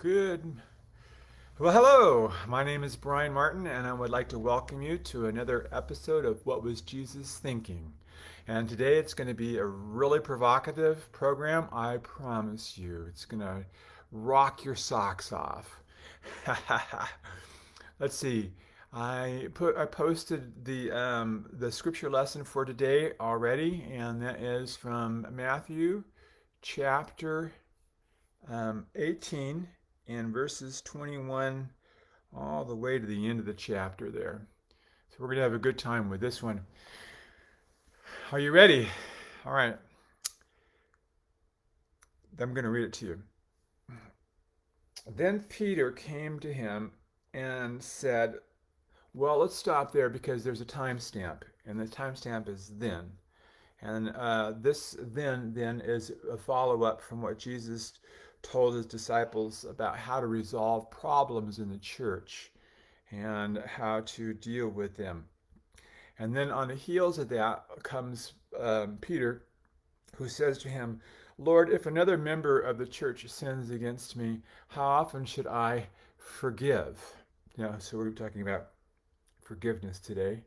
Good. Well, hello. My name is Brian Martin, and I would like to welcome you to another episode of What Was Jesus Thinking? And today it's going to be a really provocative program, I promise you. It's going to rock your socks off. Let's see. I posted the scripture lesson for today already, and that is from Matthew chapter 18 and verses 21 all the way to the end of the chapter there. So we're going to have a good time with this one. Are you ready? All right. I'm going to read it to you. Then Peter came to him and said, well, let's stop there because there's a timestamp, and the timestamp is then. And this then is a follow-up from what Jesus told his disciples about how to resolve problems in the church and how to deal with them. And then on the heels of that comes Peter, who says to him, Lord, if another member of the church sins against me, how often should I forgive? So we're talking about forgiveness today.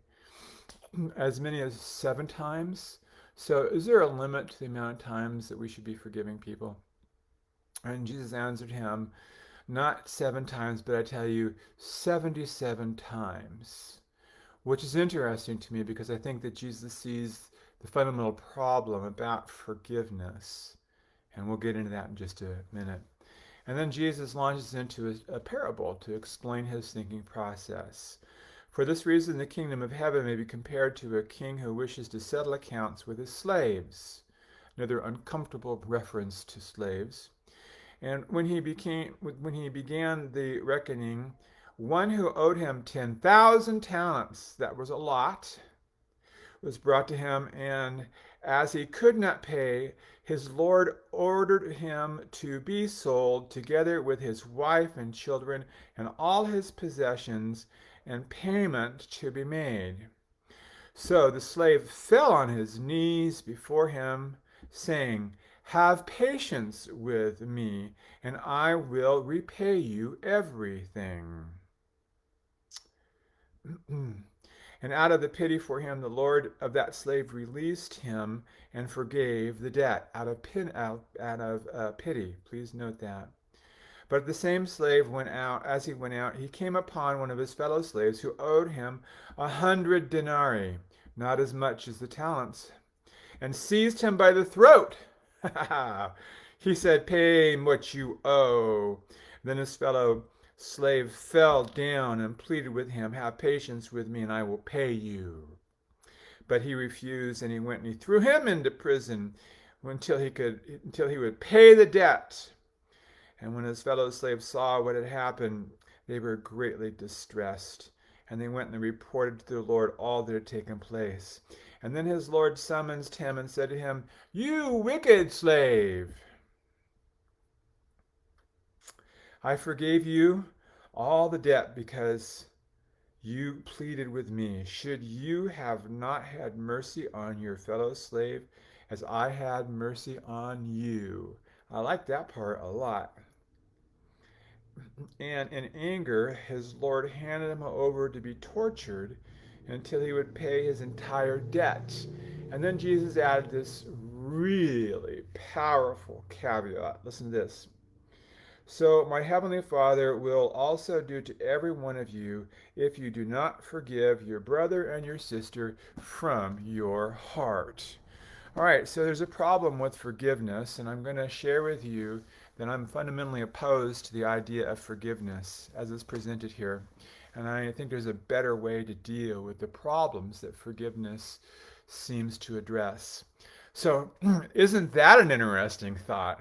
As many as 7 times. So is there a limit to the amount of times that we should be forgiving people? And Jesus answered him, not 7 times, but I tell you, 77 times. Which is interesting to me because I think that Jesus sees the fundamental problem about forgiveness. And we'll get into that in just a minute. And then Jesus launches into a parable to explain his thinking process. For this reason, the kingdom of heaven may be compared to a king who wishes to settle accounts with his slaves. Another uncomfortable reference to slaves. And when he began the reckoning, one who owed him 10,000 talents, that was a lot, was brought to him, and as he could not pay, his lord ordered him to be sold together with his wife and children and all his possessions, and payment to be made. So the slave fell on his knees before him, saying, have patience with me, and I will repay you everything. And out of the pity for him, the lord of that slave released him and forgave the debt out of pity. Please note that. But the same slave went out. As he went out, he came upon one of his fellow slaves who owed him 100 denarii, not as much as the talents, and seized him by the throat. He said, pay him what you owe. Then his fellow slave fell down and pleaded with him, have patience with me and I will pay you. But he refused, and he went and he threw him into prison until he would pay the debt. And when his fellow slaves saw what had happened, they were greatly distressed. And they went and reported to their Lord all that had taken place. And then his Lord summoned him and said to him, you wicked slave, I forgave you all the debt because you pleaded with me. Should you have not had mercy on your fellow slave as I had mercy on you? I like that part a lot. And in anger, his Lord handed him over to be tortured until he would pay his entire debt. And then Jesus added this really powerful caveat. Listen to this. So my heavenly Father will also do to every one of you if you do not forgive your brother and your sister from your heart. All right, so there's a problem with forgiveness, and I'm going to share with you that I'm fundamentally opposed to the idea of forgiveness as it's presented here. And I think there's a better way to deal with the problems that forgiveness seems to address. So, isn't that an interesting thought?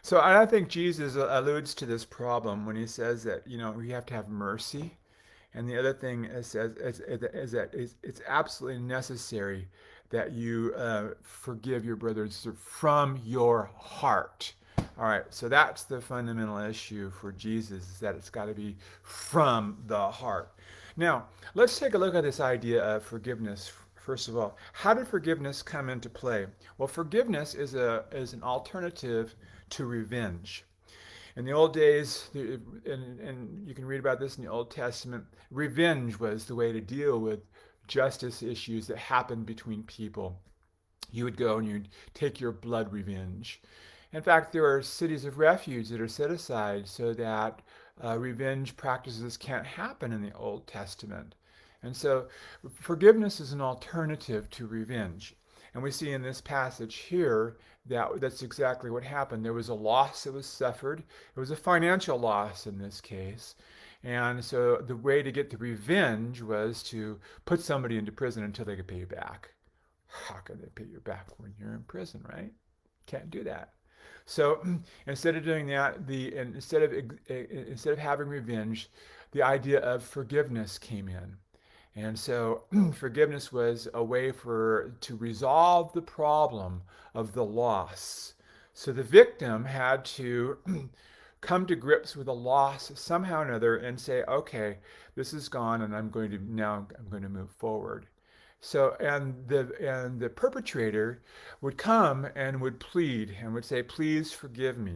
So, I think Jesus alludes to this problem when he says that, we have to have mercy. And the other thing is that it's absolutely necessary that you forgive your brothers from your heart. All right, so that's the fundamental issue for Jesus, is that it's got to be from the heart. Now, let's take a look at this idea of forgiveness. First of all, how did forgiveness come into play? Well, forgiveness is an alternative to revenge. In the old days, and you can read about this in the Old Testament, revenge was the way to deal with justice issues that happened between people. You would go and you'd take your blood revenge. In fact, there are cities of refuge that are set aside so that revenge practices can't happen in the Old Testament. And so forgiveness is an alternative to revenge. And we see in this passage here that that's exactly what happened. There was a loss that was suffered. It was a financial loss in this case. And so the way to get the revenge was to put somebody into prison until they could pay you back. How can they pay you back when you're in prison, right? Can't do that. So instead of doing that, instead of having revenge, the idea of forgiveness came in. And so forgiveness was a way to resolve the problem of the loss. So the victim had to come to grips with a loss somehow or another and say, okay, this is gone and I'm going to move forward. So and the perpetrator would come and would plead and would say, please forgive me.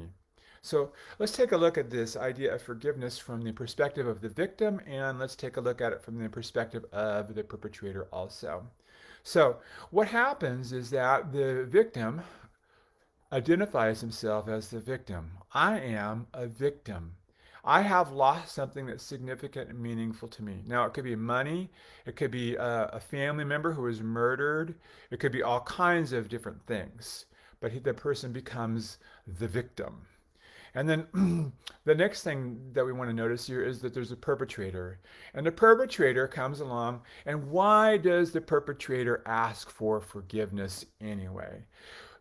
So let's take a look at this idea of forgiveness from the perspective of the victim, and let's take a look at it from the perspective of the perpetrator also. So what happens is that the victim identifies himself as the victim. I am a victim. I have lost something that's significant and meaningful to me. Now, it could be money, it could be a family member who was murdered, it could be all kinds of different things. But the person becomes the victim. And then the next thing that we want to notice here is that there's a perpetrator. And the perpetrator comes along, and why does the perpetrator ask for forgiveness anyway?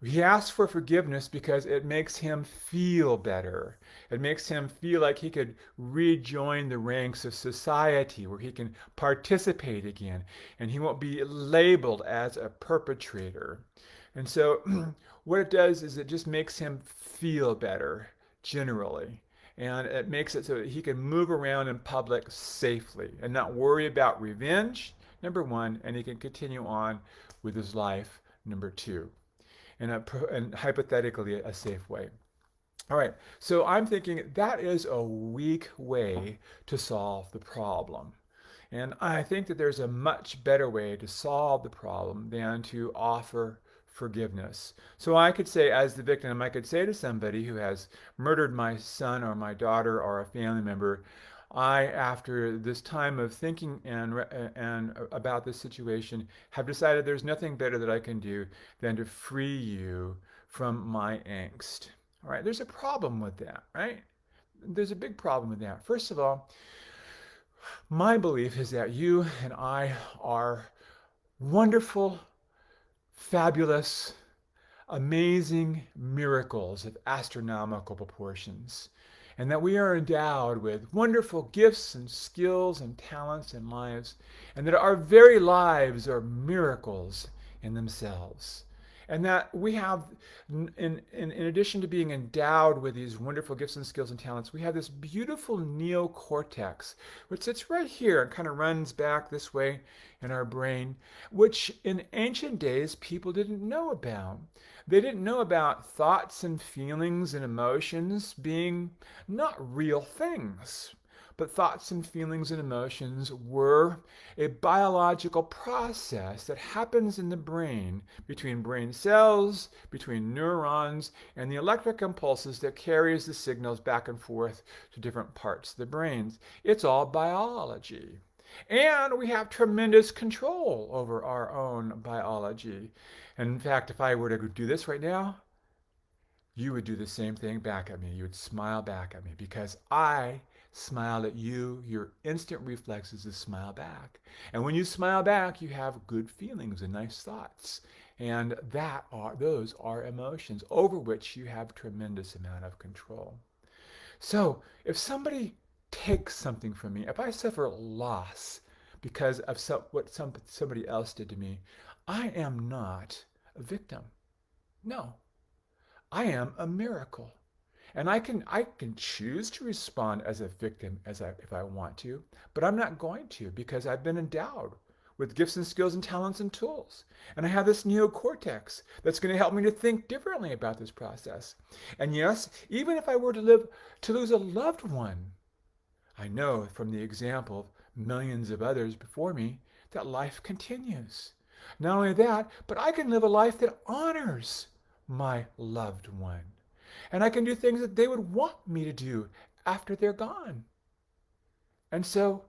He asks for forgiveness because it makes him feel better. It makes him feel like he could rejoin the ranks of society where he can participate again and he won't be labeled as a perpetrator. And so what it does is it just makes him feel better generally. And it makes it so that he can move around in public safely and not worry about revenge, number one, and he can continue on with his life, number two, and hypothetically a safe way. All right, so I'm thinking that is a weak way to solve the problem. And I think that there's a much better way to solve the problem than to offer forgiveness. So I could say, as the victim, I could say to somebody who has murdered my son or my daughter or a family member, I, after this time of thinking and about this situation, have decided there's nothing better that I can do than to free you from my angst. All right, there's a problem with that, right? There's a big problem with that. First of all, my belief is that you and I are wonderful, fabulous, amazing miracles of astronomical proportions, and that we are endowed with wonderful gifts and skills and talents and lives, and that our very lives are miracles in themselves. And that we have, in addition to being endowed with these wonderful gifts and skills and talents, we have this beautiful neocortex, which sits right here and kind of runs back this way in our brain, which in ancient days people didn't know about. They didn't know about thoughts and feelings and emotions being not real things. But thoughts and feelings and emotions were a biological process that happens in the brain between brain cells, between neurons, and the electric impulses that carries the signals back and forth to different parts of the brains. It's all biology. And we have tremendous control over our own biology. And in fact, if I were to do this right now, you would do the same thing back at me. You would smile back at me because I smiled at you. Your instant reflex is to smile back. And when you smile back, you have good feelings and nice thoughts. And those are emotions over which you have tremendous amount of control. So if somebody takes something from me, if I suffer loss because of somebody else did to me, I am not a victim. No, I am a miracle. And I can choose to respond as a victim if I want to, but I'm not going to because I've been endowed with gifts and skills and talents and tools. And I have this neocortex that's going to help me to think differently about this process. And yes, even if I were to lose a loved one, I know from the example of millions of others before me that life continues. Not only that, but I can live a life that honors my loved one. And I can do things that they would want me to do after they're gone. And so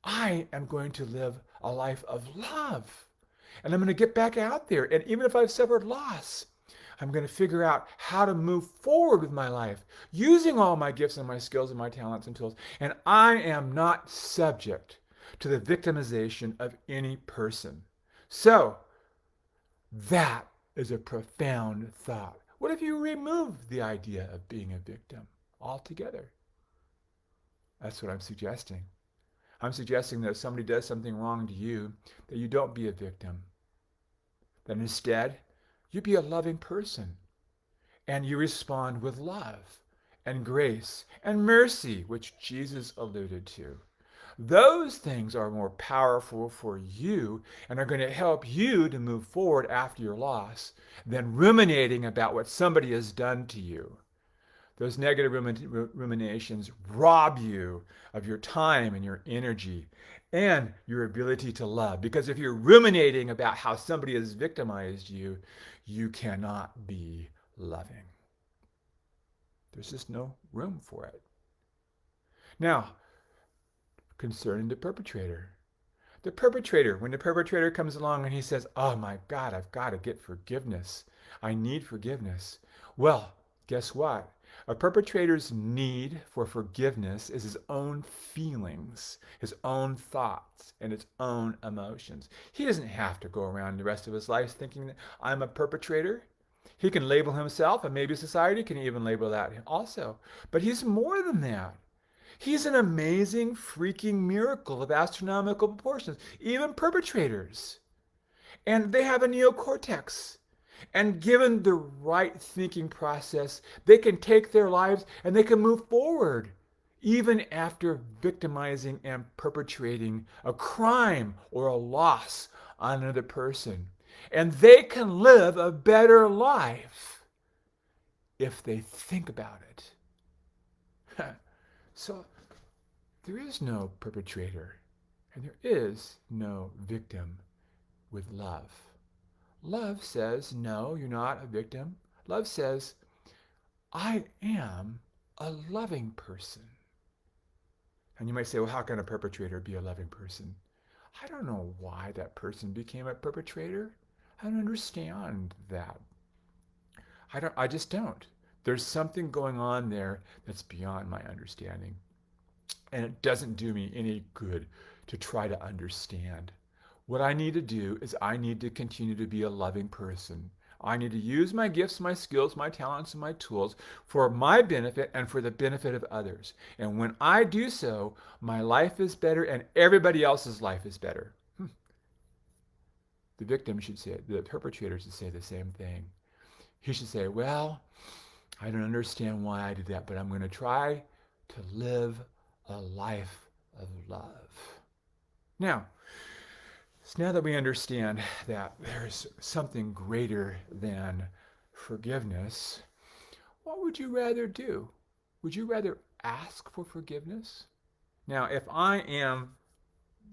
I am going to live a life of love. And I'm going to get back out there. And even if I've suffered loss, I'm going to figure out how to move forward with my life using all my gifts and my skills and my talents and tools. And I am not subject to the victimization of any person. So that is a profound thought. What if you remove the idea of being a victim altogether? That's what I'm suggesting. I'm suggesting that if somebody does something wrong to you, that you don't be a victim. That instead, you be a loving person. And you respond with love and grace and mercy, which Jesus alluded to. Those things are more powerful for you and are going to help you to move forward after your loss than ruminating about what somebody has done to you. Those negative ruminations rob you of your time and your energy and your ability to love. Because if you're ruminating about how somebody has victimized you, you cannot be loving. There's just no room for it. Now, concerning the perpetrator. The perpetrator, when the perpetrator comes along and he says, oh my God, I've got to get forgiveness. I need forgiveness. Well, guess what? A perpetrator's need for forgiveness is his own feelings, his own thoughts, and his own emotions. He doesn't have to go around the rest of his life thinking that I'm a perpetrator. He can label himself, and maybe society can even label that also. But he's more than that. He's an amazing, freaking miracle of astronomical proportions. Even perpetrators. And they have a neocortex. And given the right thinking process, they can take their lives and they can move forward, even after victimizing and perpetrating a crime or a loss on another person. And they can live a better life if they think about it. So there is no perpetrator and there is no victim with love. Love says, no, you're not a victim. Love says, I am a loving person. And you might say, well, how can a perpetrator be a loving person? I don't know why that person became a perpetrator. I don't understand that. I just don't. There's something going on there that's beyond my understanding. And it doesn't do me any good to try to understand. What I need to do is I need to continue to be a loving person. I need to use my gifts, my skills, my talents, and my tools for my benefit and for the benefit of others. And when I do so, my life is better and everybody else's life is better. The victim should say, the perpetrator should say the same thing. He should say, well, I don't understand why I did that, but I'm going to try to live a life of love. Now that we understand that there's something greater than forgiveness, what would you rather do? Would you rather ask for forgiveness? Now, if I am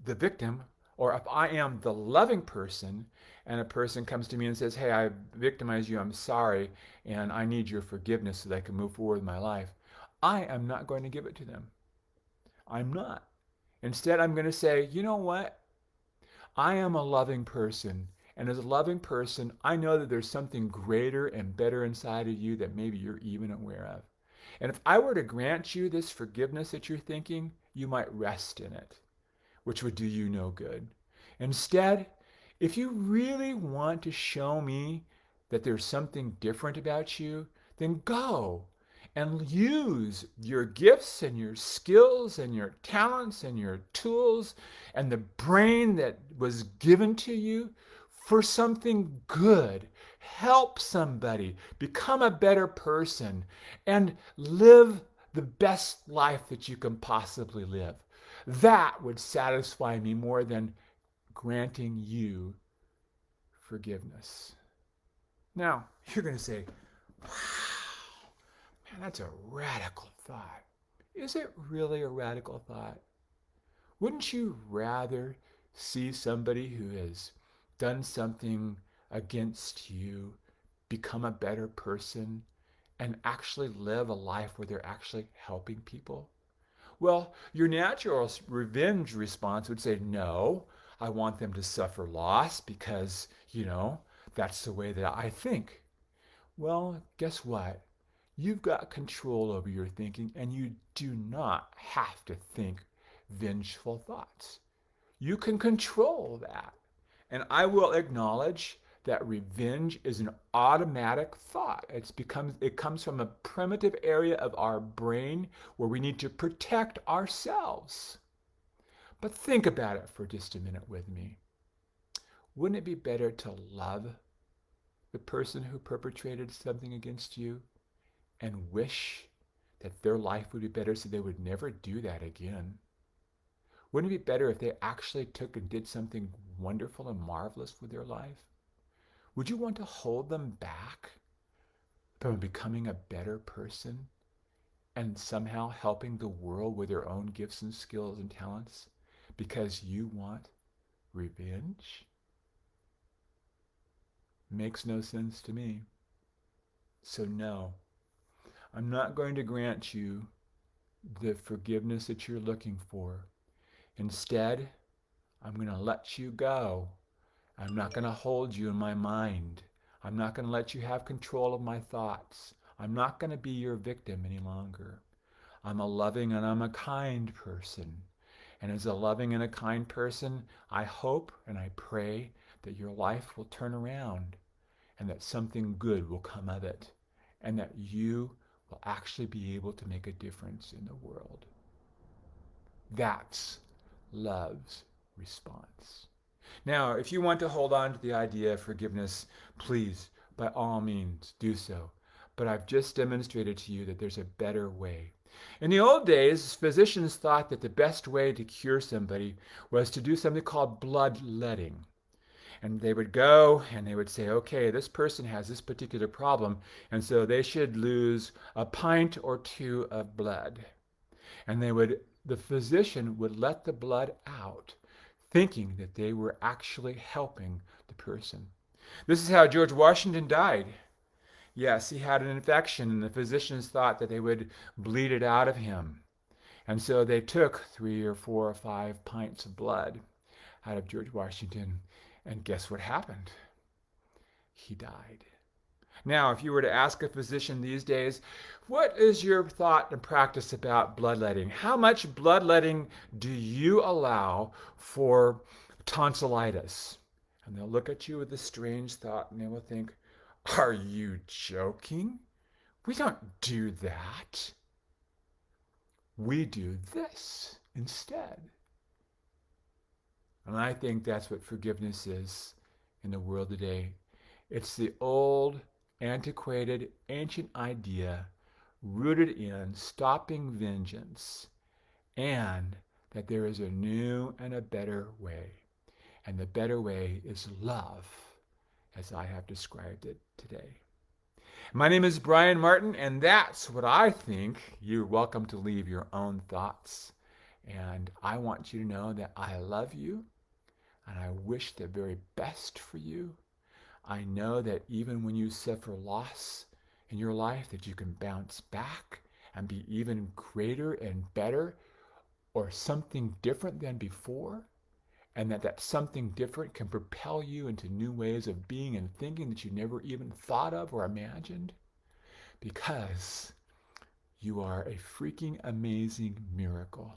the victim, or if I am the loving person, and a person comes to me and says, hey, I victimized you, I'm sorry, and I need your forgiveness so that I can move forward with my life, I am not going to give it to them. I'm not. Instead, I'm going to say, you know what? I am a loving person, and as a loving person, I know that there's something greater and better inside of you that maybe you're even aware of. And if I were to grant you this forgiveness that you're thinking, you might rest in it, which would do you no good. Instead, if you really want to show me that there's something different about you, then go and use your gifts and your skills and your talents and your tools and the brain that was given to you for something good. Help somebody, become a better person, and live the best life that you can possibly live. That would satisfy me more than granting you forgiveness. Now, you're going to say, wow, man, that's a radical thought. Is it really a radical thought? Wouldn't you rather see somebody who has done something against you become a better person and actually live a life where they're actually helping people? Well, your natural revenge response would say, no, I want them to suffer loss because, that's the way that I think. Well, guess what? You've got control over your thinking, and you do not have to think vengeful thoughts. You can control that. And I will acknowledge that revenge is an automatic thought. It comes from a primitive area of our brain where we need to protect ourselves. But think about it for just a minute with me. Wouldn't it be better to love the person who perpetrated something against you and wish that their life would be better so they would never do that again? Wouldn't it be better if they actually took and did something wonderful and marvelous with their life? Would you want to hold them back from becoming a better person and somehow helping the world with their own gifts and skills and talents because you want revenge? Makes no sense to me. So no, I'm not going to grant you the forgiveness that you're looking for. Instead, I'm going to let you go. I'm not going to hold you in my mind. I'm not going to let you have control of my thoughts. I'm not going to be your victim any longer. I'm a loving and I'm a kind person. And as a loving and a kind person, I hope and I pray that your life will turn around and that something good will come of it and that you will actually be able to make a difference in the world. That's love's response. Now, if you want to hold on to the idea of forgiveness, please, by all means, do so. But I've just demonstrated to you that there's a better way. In the old days, physicians thought that the best way to cure somebody was to do something called bloodletting. And they would go and they would say, okay, this person has this particular problem, and so they should lose a pint or two of blood. And the physician would let the blood out, thinking that they were actually helping the person. This is how George Washington died. Yes, he had an infection, and the physicians thought that they would bleed it out of him. And so they took 3 or 4 or 5 pints of blood out of George Washington, and guess what happened? He died. Now, if you were to ask a physician these days, what is your thought and practice about bloodletting? How much bloodletting do you allow for tonsillitis? And they'll look at you with a strange thought and they will think, are you joking? We don't do that. We do this instead. And I think that's what forgiveness is in the world today. It's the old, antiquated, ancient idea rooted in stopping vengeance and that there is a new and a better way. And the better way is love, as I have described it today. My name is Brian Martin, and that's what I think. You're welcome to leave your own thoughts. And I want you to know that I love you, and I wish the very best for you. I know that even when you suffer loss in your life, that you can bounce back and be even greater and better or something different than before, and that something different can propel you into new ways of being and thinking that you never even thought of or imagined, because you are a freaking amazing miracle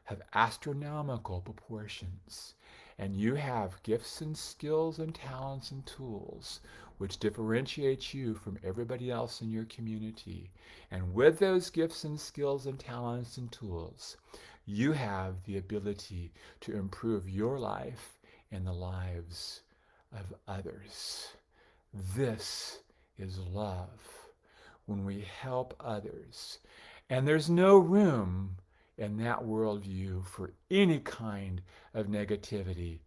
of astronomical proportions. And you have gifts and skills and talents and tools which differentiate you from everybody else in your community. And with those gifts and skills and talents and tools, you have the ability to improve your life and the lives of others. This is love, when we help others. And there's no room in that worldview for any kind of negativity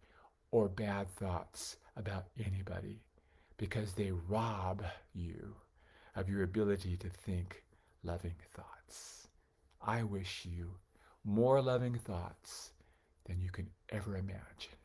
or bad thoughts about anybody, because they rob you of your ability to think loving thoughts. I wish you more loving thoughts than you can ever imagine.